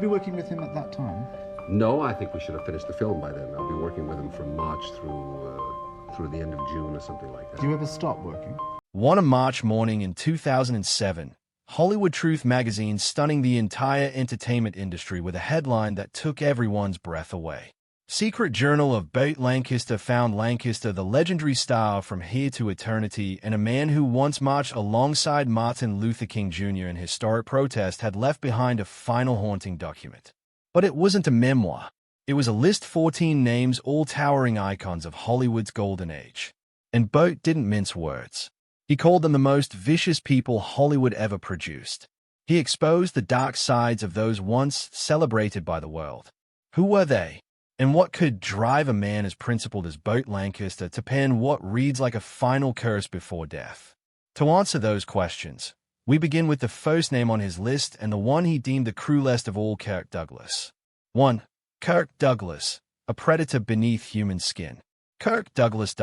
Be working with him at that time? No, I think we should have finished the film by then. I'll be working with him from March through the end of June or something like that. Do you ever stop working? One March morning in 2007, Hollywood Truth magazine stunning the entire entertainment industry with a headline that took everyone's breath away. Secret Journal of Burt Lancaster found Lancaster the legendary star from Here to Eternity and a man who once marched alongside Martin Luther King Jr. in historic protest had left behind a final haunting document. But it wasn't a memoir. It was a list 14 names, all towering icons of Hollywood's golden age. And Burt didn't mince words. He called them the most vicious people Hollywood ever produced. He exposed the dark sides of those once celebrated by the world. Who were they? And what could drive a man as principled as Burt Lancaster to pen what reads like a final curse before death? To answer those questions, we begin with the first name on his list and the one he deemed the cruelest of all, Kirk Douglas. 1. Kirk Douglas, a predator beneath human skin. Kirk Douglas,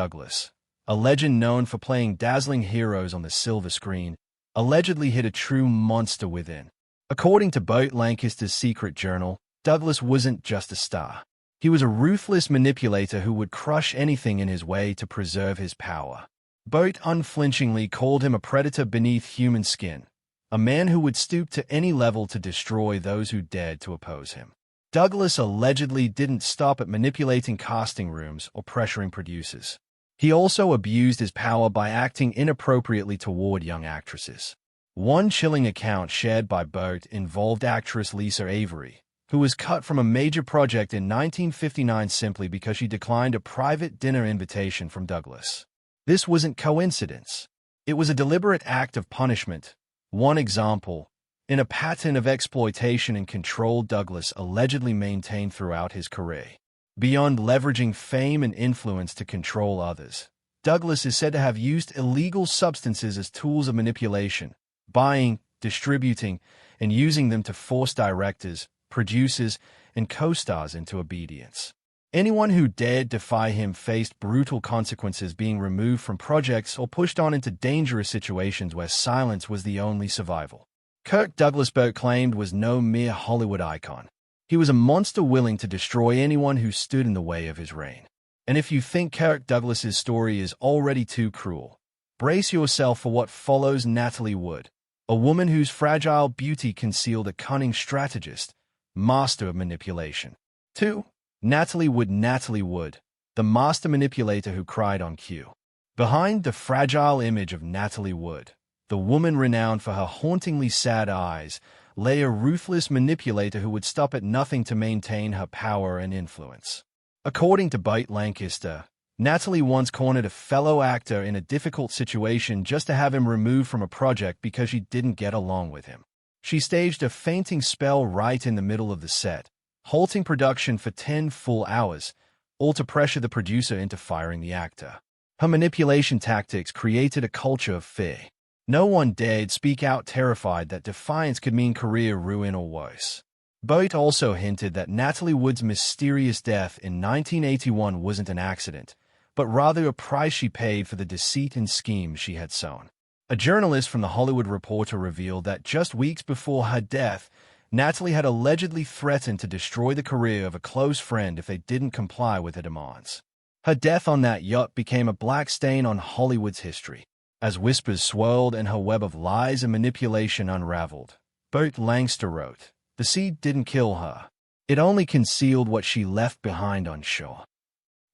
a legend known for playing dazzling heroes on the silver screen, allegedly hid a true monster within. According to Burt Lancaster's Secret Journal, Douglas wasn't just a star. He was a ruthless manipulator who would crush anything in his way to preserve his power. Burt unflinchingly called him a predator beneath human skin, a man who would stoop to any level to destroy those who dared to oppose him. Douglas allegedly didn't stop at manipulating casting rooms or pressuring producers. He also abused his power by acting inappropriately toward young actresses. One chilling account shared by Burt involved actress Lisa Avery, who was cut from a major project in 1959 simply because she declined a private dinner invitation from Douglas. This wasn't coincidence. It was a deliberate act of punishment. One example, in a pattern of exploitation and control Douglas allegedly maintained throughout his career. Beyond leveraging fame and influence to control others, Douglas is said to have used illegal substances as tools of manipulation, buying, distributing, and using them to force directors, producers, and co-stars into obedience. Anyone who dared defy him faced brutal consequences, being removed from projects or pushed on into dangerous situations where silence was the only survival. Kirk Douglas, Burt claimed, was no mere Hollywood icon. He was a monster willing to destroy anyone who stood in the way of his reign. And if you think Kirk Douglas's story is already too cruel, brace yourself for what follows. Natalie Wood, a woman whose fragile beauty concealed a cunning strategist, master of manipulation. 2. Natalie Wood, the master manipulator who cried on cue. Behind the fragile image of Natalie Wood, the woman renowned for her hauntingly sad eyes, lay a ruthless manipulator who would stop at nothing to maintain her power and influence. According to Burt Lancaster, Natalie once cornered a fellow actor in a difficult situation just to have him removed from a project because she didn't get along with him. She staged a fainting spell right in the middle of the set, halting production for 10 full hours, all to pressure the producer into firing the actor. Her manipulation tactics created a culture of fear. No one dared speak out, terrified that defiance could mean career ruin or worse. Burt also hinted that Natalie Wood's mysterious death in 1981 wasn't an accident, but rather a price she paid for the deceit and schemes she had sown. A journalist from The Hollywood Reporter revealed that just weeks before her death, Natalie had allegedly threatened to destroy the career of a close friend if they didn't comply with her demands. Her death on that yacht became a black stain on Hollywood's history. As whispers swirled and her web of lies and manipulation unraveled, Burt Lancaster wrote, "The sea didn't kill her. It only concealed what she left behind on shore."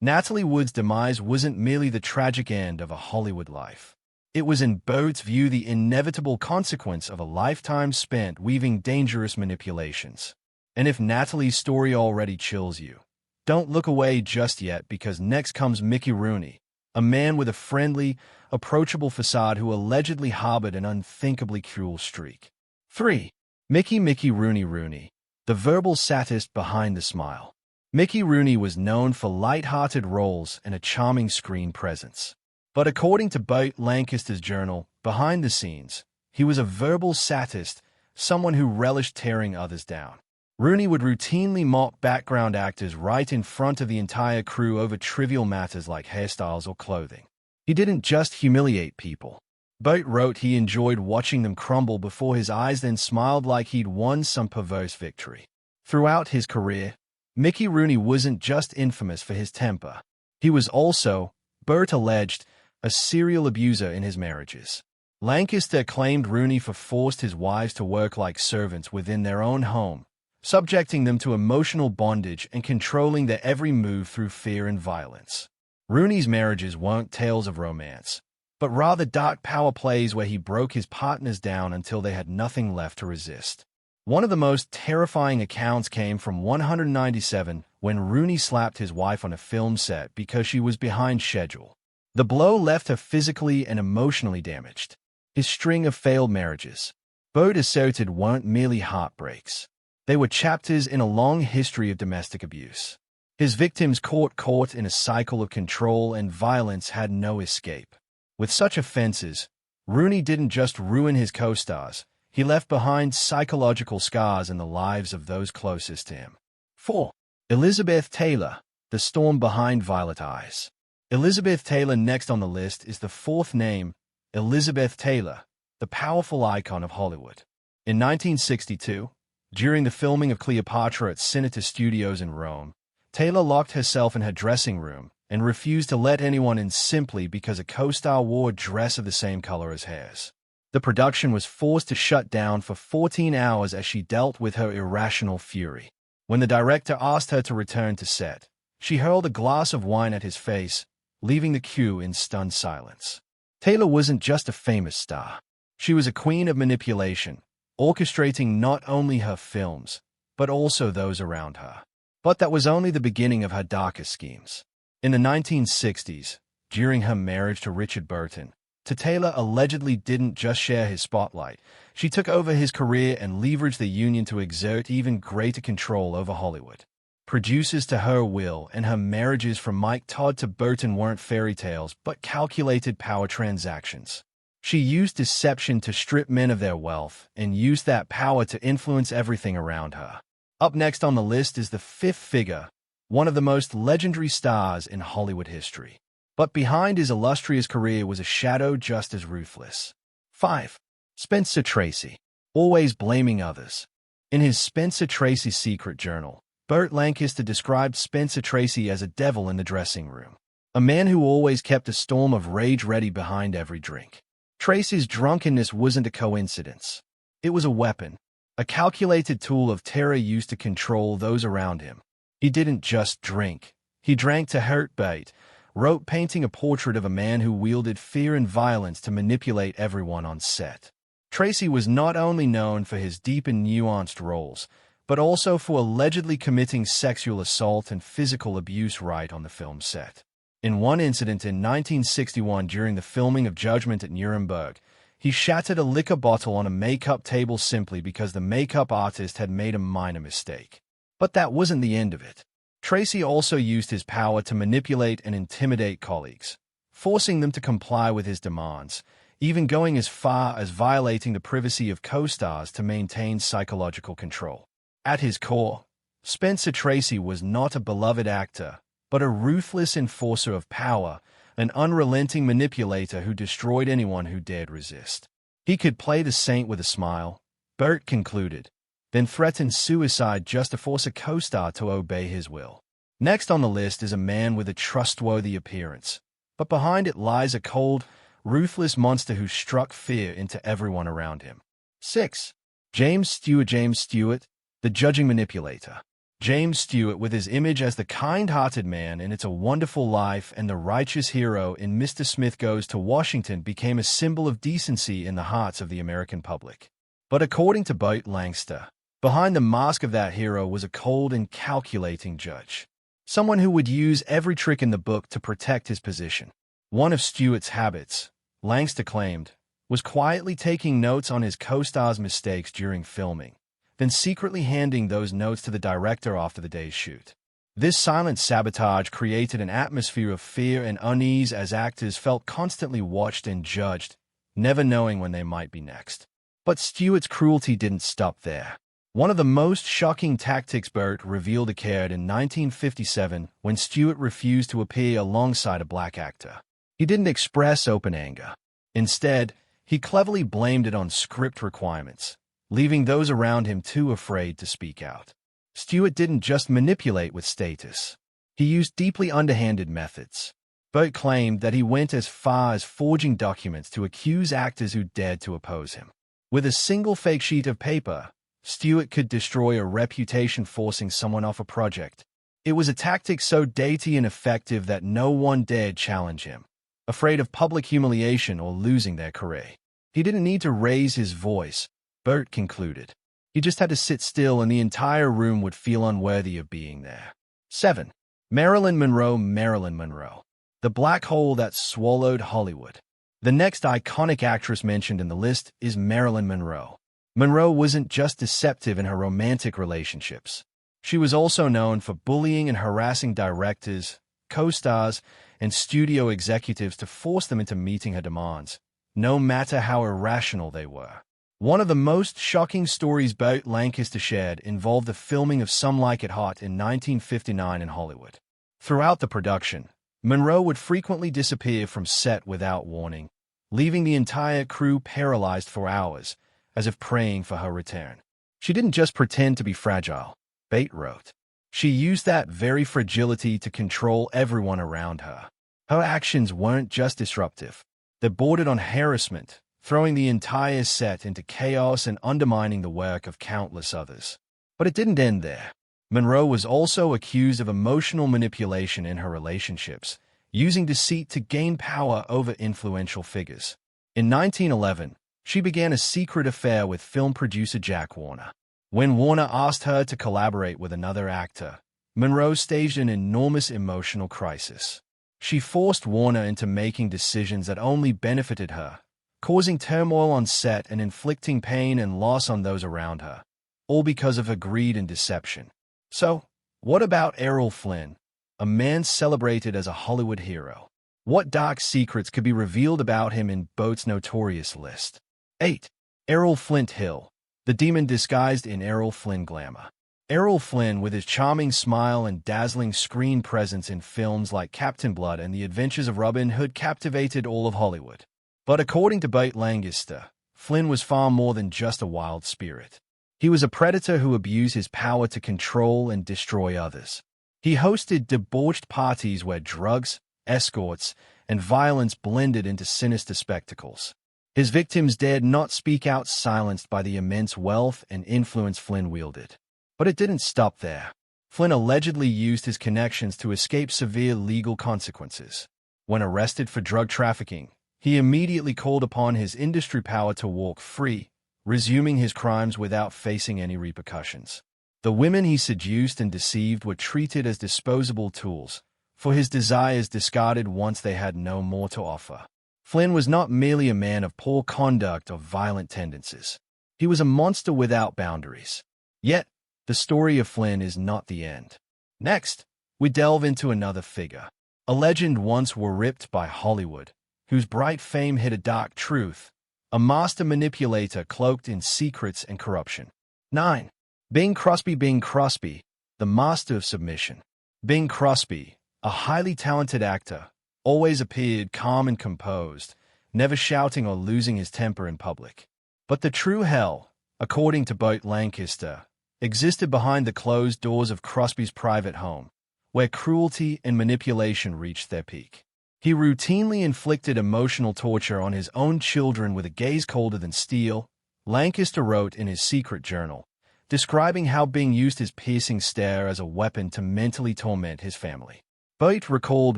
Natalie Wood's demise wasn't merely the tragic end of a Hollywood life. It was, in Burt's view, the inevitable consequence of a lifetime spent weaving dangerous manipulations. And if Natalie's story already chills you, don't look away just yet, because next comes Mickey Rooney, a man with a friendly, approachable facade who allegedly harbored an unthinkably cruel streak. 3. Mickey Rooney, the verbal satirist behind the smile. Mickey Rooney was known for light-hearted roles and a charming screen presence. But according to Burt Lancaster's journal, behind the scenes, he was a verbal satirist, someone who relished tearing others down. Rooney would routinely mock background actors right in front of the entire crew over trivial matters like hairstyles or clothing. He didn't just humiliate people. Burt wrote he enjoyed watching them crumble before his eyes, then smiled like he'd won some perverse victory. Throughout his career, Mickey Rooney wasn't just infamous for his temper. He was also, Burt alleged, a serial abuser in his marriages. Lancaster claimed Rooney forced his wives to work like servants within their own home, subjecting them to emotional bondage and controlling their every move through fear and violence. Rooney's marriages weren't tales of romance, but rather dark power plays where he broke his partners down until they had nothing left to resist. One of the most terrifying accounts came from 197 when Rooney slapped his wife on a film set because she was behind schedule. The blow left her physically and emotionally damaged. His string of failed marriages, Burt asserted, weren't merely heartbreaks. They were chapters in a long history of domestic abuse. His victims, caught in a cycle of control and violence, had no escape. With such offenses, Rooney didn't just ruin his co-stars, he left behind psychological scars in the lives of those closest to him. 4. Elizabeth Taylor, the storm behind violet eyes. Elizabeth Taylor next on the list is the fourth name, Elizabeth Taylor, the powerful icon of Hollywood. In 1962, during the filming of Cleopatra at Cineta Studios in Rome, Taylor locked herself in her dressing room and refused to let anyone in simply because a co-star wore a dress of the same color as hers. The production was forced to shut down for 14 hours as she dealt with her irrational fury. When the director asked her to return to set, she hurled a glass of wine at his face, leaving the crew in stunned silence. Taylor wasn't just a famous star. She was a queen of manipulation, orchestrating not only her films, but also those around her. But that was only the beginning of her darkest schemes. In the 1960s, during her marriage to Richard Burton, Taylor allegedly didn't just share his spotlight. She took over his career and leveraged the union to exert even greater control over Hollywood. Producers to her will and her marriages from Mike Todd to Burton weren't fairy tales, but calculated power transactions. She used deception to strip men of their wealth and used that power to influence everything around her. Up next on the list is the fifth figure, one of the most legendary stars in Hollywood history. But behind his illustrious career was a shadow just as ruthless. 5. Spencer Tracy, always blaming others. In his Spencer Tracy Secret Journal, Burt Lancaster described Spencer Tracy as a devil in the dressing room, a man who always kept a storm of rage ready behind every drink. Tracy's drunkenness wasn't a coincidence. It was a weapon, a calculated tool of terror used to control those around him. He didn't just drink. He drank to hurt bait, wrote painting a portrait of a man who wielded fear and violence to manipulate everyone on set. Tracy was not only known for his deep and nuanced roles, but also for allegedly committing sexual assault and physical abuse right on the film set. In one incident in 1961 during the filming of Judgment at Nuremberg, he shattered a liquor bottle on a makeup table simply because the makeup artist had made a minor mistake. But that wasn't the end of it. Tracy also used his power to manipulate and intimidate colleagues, forcing them to comply with his demands, even going as far as violating the privacy of co-stars to maintain psychological control. At his core, Spencer Tracy was not a beloved actor, but a ruthless enforcer of power, an unrelenting manipulator who destroyed anyone who dared resist. He could play the saint with a smile, Burt concluded, then threatened suicide just to force a co-star to obey his will. Next on the list is a man with a trustworthy appearance, but behind it lies a cold, ruthless monster who struck fear into everyone around him. 6. James Stewart, the judging manipulator. James Stewart, with his image as the kind-hearted man in It's a Wonderful Life and the righteous hero in Mr. Smith Goes to Washington, became a symbol of decency in the hearts of the American public. But according to Burt Lancaster, behind the mask of that hero was a cold and calculating judge, someone who would use every trick in the book to protect his position. One of Stewart's habits, Lancaster claimed, was quietly taking notes on his co-stars' mistakes during filming, then secretly handing those notes to the director after the day's shoot. This silent sabotage created an atmosphere of fear and unease as actors felt constantly watched and judged, never knowing when they might be next. But Stewart's cruelty didn't stop there. One of the most shocking tactics Burt revealed occurred in 1957 when Stewart refused to appear alongside a black actor. He didn't express open anger. Instead, he cleverly blamed it on script requirements, leaving those around him too afraid to speak out. Stewart didn't just manipulate with status. He used deeply underhanded methods. Burt claimed that he went as far as forging documents to accuse actors who dared to oppose him. With a single fake sheet of paper, Stewart could destroy a reputation forcing someone off a project. It was a tactic so dainty and effective that no one dared challenge him, afraid of public humiliation or losing their career. He didn't need to raise his voice, Burt concluded. He just had to sit still and the entire room would feel unworthy of being there. 7. Marilyn Monroe. Marilyn Monroe, the black hole that swallowed Hollywood. The next iconic actress mentioned in the list is Marilyn Monroe. Monroe wasn't just deceptive in her romantic relationships. She was also known for bullying and harassing directors, co-stars, and studio executives to force them into meeting her demands, no matter how irrational they were. One of the most shocking stories Burt Lancaster shared involved the filming of Some Like It Hot in 1959 in Hollywood. Throughout the production, Monroe would frequently disappear from set without warning, leaving the entire crew paralyzed for hours, as if praying for her return. She didn't just pretend to be fragile, Bate wrote. She used that very fragility to control everyone around her. Her actions weren't just disruptive. They bordered on harassment, throwing the entire set into chaos and undermining the work of countless others. But it didn't end there. Monroe was also accused of emotional manipulation in her relationships, using deceit to gain power over influential figures. In 1911, she began a secret affair with film producer Jack Warner. When Warner asked her to collaborate with another actor, Monroe staged an enormous emotional crisis. She forced Warner into making decisions that only benefited her, causing turmoil on set and inflicting pain and loss on those around her, all because of her greed and deception. So, what about Errol Flynn, a man celebrated as a Hollywood hero? What dark secrets could be revealed about him in Burt's notorious list? 8. Errol Flint Hill, the demon disguised in Errol Flynn glamour. Errol Flynn, with his charming smile and dazzling screen presence in films like Captain Blood and The Adventures of Robin Hood, captivated all of Hollywood. But according to Burt Lancaster, Flynn was far more than just a wild spirit. He was a predator who abused his power to control and destroy others. He hosted debauched parties where drugs, escorts, and violence blended into sinister spectacles. His victims dared not speak out, silenced by the immense wealth and influence Flynn wielded. But it didn't stop there. Flynn allegedly used his connections to escape severe legal consequences. When arrested for drug trafficking, he immediately called upon his industry power to walk free, resuming his crimes without facing any repercussions. The women he seduced and deceived were treated as disposable tools, for his desires discarded once they had no more to offer. Flynn was not merely a man of poor conduct or violent tendencies. He was a monster without boundaries. Yet, the story of Flynn is not the end. Next, we delve into another figure, a legend once worshipped by Hollywood, whose bright fame hid a dark truth, a master manipulator cloaked in secrets and corruption. 9. Bing Crosby. Bing Crosby, the master of submission. Bing Crosby, a highly talented actor, always appeared calm and composed, never shouting or losing his temper in public. But the true hell, according to Burt Lancaster, existed behind the closed doors of Crosby's private home, where cruelty and manipulation reached their peak. He routinely inflicted emotional torture on his own children with a gaze colder than steel, Lancaster wrote in his secret journal, describing how Bing used his piercing stare as a weapon to mentally torment his family. Burt recalled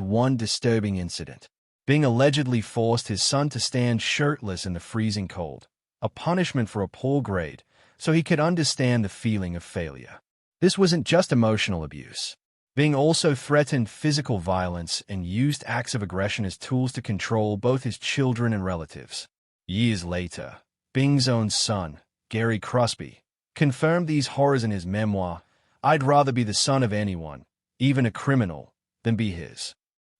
one disturbing incident. Bing allegedly forced his son to stand shirtless in the freezing cold, a punishment for a poor grade, so he could understand the feeling of failure. This wasn't just emotional abuse. Bing also threatened physical violence and used acts of aggression as tools to control both his children and relatives. Years later, Bing's own son, Gary Crosby, confirmed these horrors in his memoir, "I'd rather be the son of anyone, even a criminal, than be his."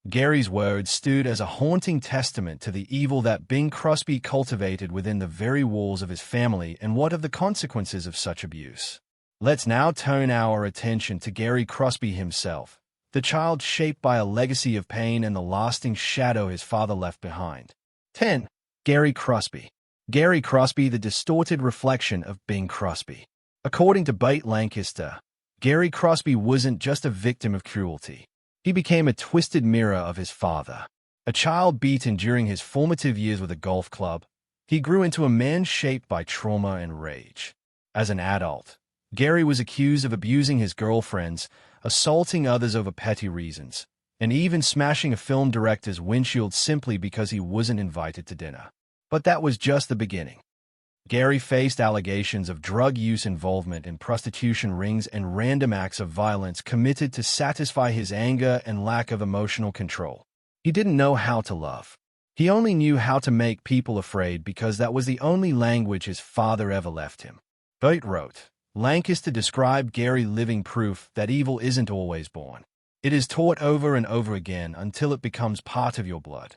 Gary's words stood as a haunting testament to the evil that Bing Crosby cultivated within the very walls of his family and what of the consequences of such abuse. Let's now turn our attention to Gary Crosby himself, the child shaped by a legacy of pain and the lasting shadow his father left behind. 10. Gary Crosby. Gary Crosby, the distorted reflection of Bing Crosby. According to Burt Lancaster, Gary Crosby wasn't just a victim of cruelty. He became a twisted mirror of his father. A child beaten during his formative years with a golf club, he grew into a man shaped by trauma and rage. As an adult, Gary was accused of abusing his girlfriends, assaulting others over petty reasons, and even smashing a film director's windshield simply because he wasn't invited to dinner. But that was just the beginning. Gary faced allegations of drug use, involvement in prostitution rings, and random acts of violence committed to satisfy his anger and lack of emotional control. He didn't know how to love. He only knew how to make people afraid because that was the only language his father ever left him. Burt wrote, Lancaster described Gary living proof that evil isn't always born. It is taught over and over again until it becomes part of your blood.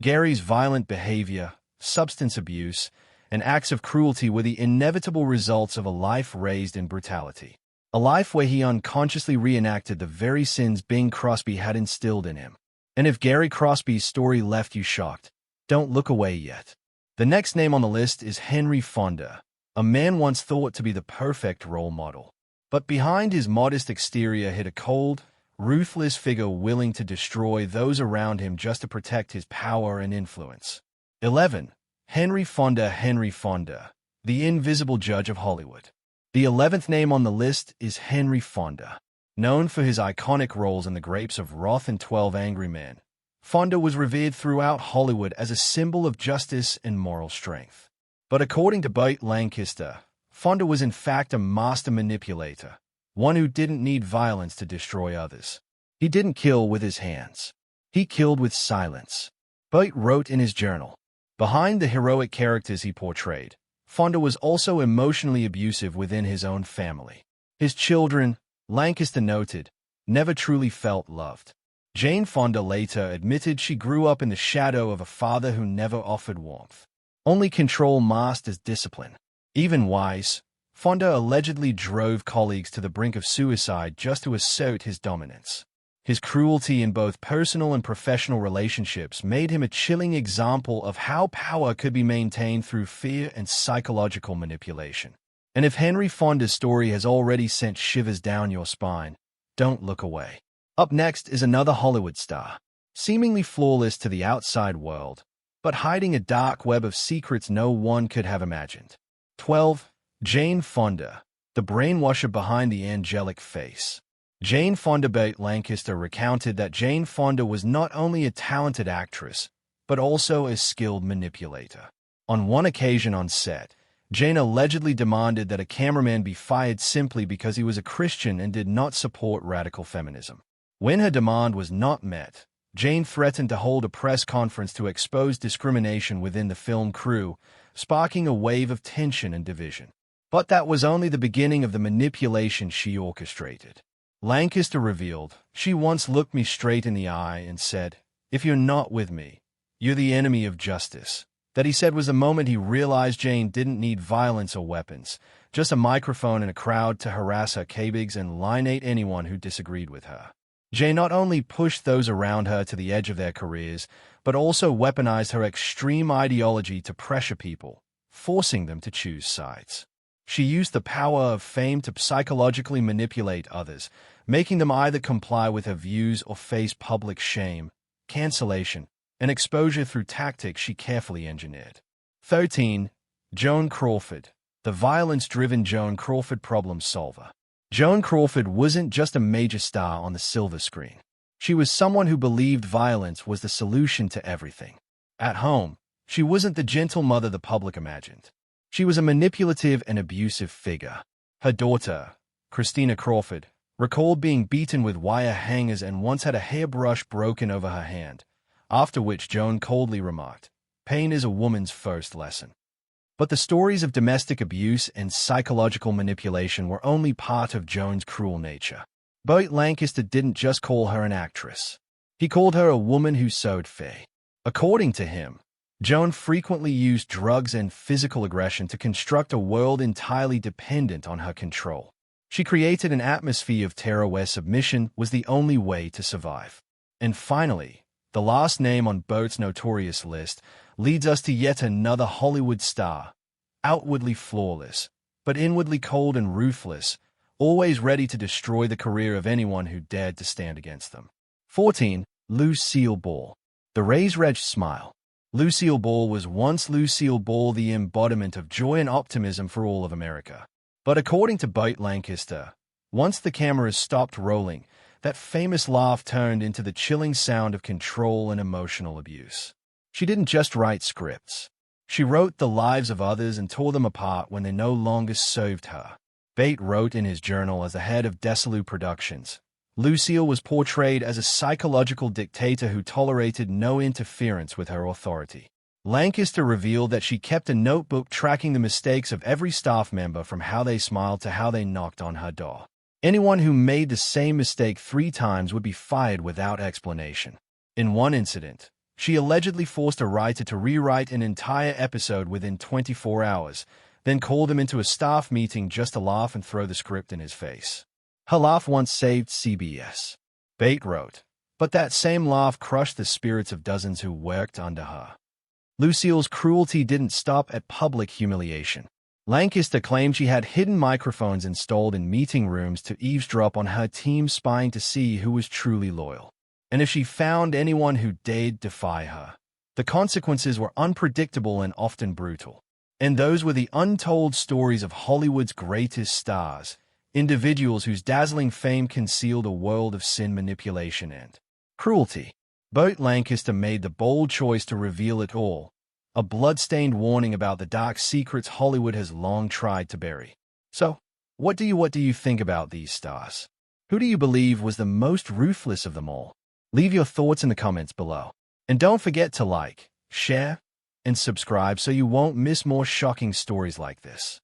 Gary's violent behavior, substance abuse, and acts of cruelty were the inevitable results of a life raised in brutality. A life where he unconsciously reenacted the very sins Bing Crosby had instilled in him. And if Gary Crosby's story left you shocked, don't look away yet. The next name on the list is Henry Fonda, a man once thought to be the perfect role model. But behind his modest exterior hid a cold, ruthless figure willing to destroy those around him just to protect his power and influence. 11. Henry Fonda. Henry Fonda, the invisible judge of Hollywood. The 11th name on the list is Henry Fonda. Known for his iconic roles in The Grapes of Wrath and 12 Angry Men, Fonda was revered throughout Hollywood as a symbol of justice and moral strength. But according to Burt Lancaster, Fonda was in fact a master manipulator, one who didn't need violence to destroy others. He didn't kill with his hands. He killed with silence. Burt wrote in his journal, behind the heroic characters he portrayed, Fonda was also emotionally abusive within his own family. His children, Lancaster noted, never truly felt loved. Jane Fonda later admitted she grew up in the shadow of a father who never offered warmth. Only control masked as discipline. Even wise, Fonda allegedly drove colleagues to the brink of suicide just to assert his dominance. His cruelty in both personal and professional relationships made him a chilling example of how power could be maintained through fear and psychological manipulation. And if Henry Fonda's story has already sent shivers down your spine, don't look away. Up next is another Hollywood star, seemingly flawless to the outside world, but hiding a dark web of secrets no one could have imagined. 12. Jane Fonda, the brainwasher behind the angelic face. Jane Fonda. Burt Lancaster recounted that Jane Fonda was not only a talented actress, but also a skilled manipulator. On one occasion on set, Jane allegedly demanded that a cameraman be fired simply because he was a Christian and did not support radical feminism. When her demand was not met, Jane threatened to hold a press conference to expose discrimination within the film crew, sparking a wave of tension and division. But that was only the beginning of the manipulation she orchestrated. Lancaster revealed, she once looked me straight in the eye and said, "If you're not with me, you're the enemy of justice." That, he said, was the moment he realized Jane didn't need violence or weapons, just a microphone and a crowd to harass her colleagues and lineate anyone who disagreed with her. Jane not only pushed those around her to the edge of their careers, but also weaponized her extreme ideology to pressure people, forcing them to choose sides. She used the power of fame to psychologically manipulate others, making them either comply with her views or face public shame, cancellation, and exposure through tactics she carefully engineered. 13. Joan Crawford, the violence-driven Joan Crawford problem solver. Joan Crawford wasn't just a major star on the silver screen. She was someone who believed violence was the solution to everything. At home, she wasn't the gentle mother the public imagined. She was a manipulative and abusive figure. Her daughter, Christina Crawford, recalled being beaten with wire hangers and once had a hairbrush broken over her hand, after which Joan coldly remarked, "Pain is a woman's first lesson." But the stories of domestic abuse and psychological manipulation were only part of Joan's cruel nature. Burt Lancaster didn't just call her an actress. He called her a woman who sowed fear. According to him, Joan frequently used drugs and physical aggression to construct a world entirely dependent on her control. She created an atmosphere of terror where submission was the only way to survive. And finally, the last name on Burt's notorious list leads us to yet another Hollywood star, outwardly flawless, but inwardly cold and ruthless, always ready to destroy the career of anyone who dared to stand against them. 14. Lucille Ball. The razor-edged smile. Lucille Ball was once Lucille Ball, the embodiment of joy and optimism for all of America. But according to Burt Lancaster, once the cameras stopped rolling, that famous laugh turned into the chilling sound of control and emotional abuse. She didn't just write scripts. She wrote the lives of others and tore them apart when they no longer served her. Bate wrote in his journal as the head of Desilu Productions, Lucille was portrayed as a psychological dictator who tolerated no interference with her authority. Lancaster revealed that she kept a notebook tracking the mistakes of every staff member, from how they smiled to how they knocked on her door. Anyone who made the same mistake 3 times would be fired without explanation. In one incident, she allegedly forced a writer to rewrite an entire episode within 24 hours, then called him into a staff meeting just to laugh and throw the script in his face. Her laugh once saved CBS. Bate wrote, but that same laugh crushed the spirits of dozens who worked under her. Lucille's cruelty didn't stop at public humiliation. Lancaster claimed she had hidden microphones installed in meeting rooms to eavesdrop on her team, spying to see who was truly loyal. And if she found anyone who dared defy her, the consequences were unpredictable and often brutal. And those were the untold stories of Hollywood's greatest stars, individuals whose dazzling fame concealed a world of sin, manipulation, and cruelty. Burt Lancaster made the bold choice to reveal it all, a blood-stained warning about the dark secrets Hollywood has long tried to bury. So, what do you think about these stars? Who do you believe was the most ruthless of them all? Leave your thoughts in the comments below. And don't forget to like, share, and subscribe so you won't miss more shocking stories like this.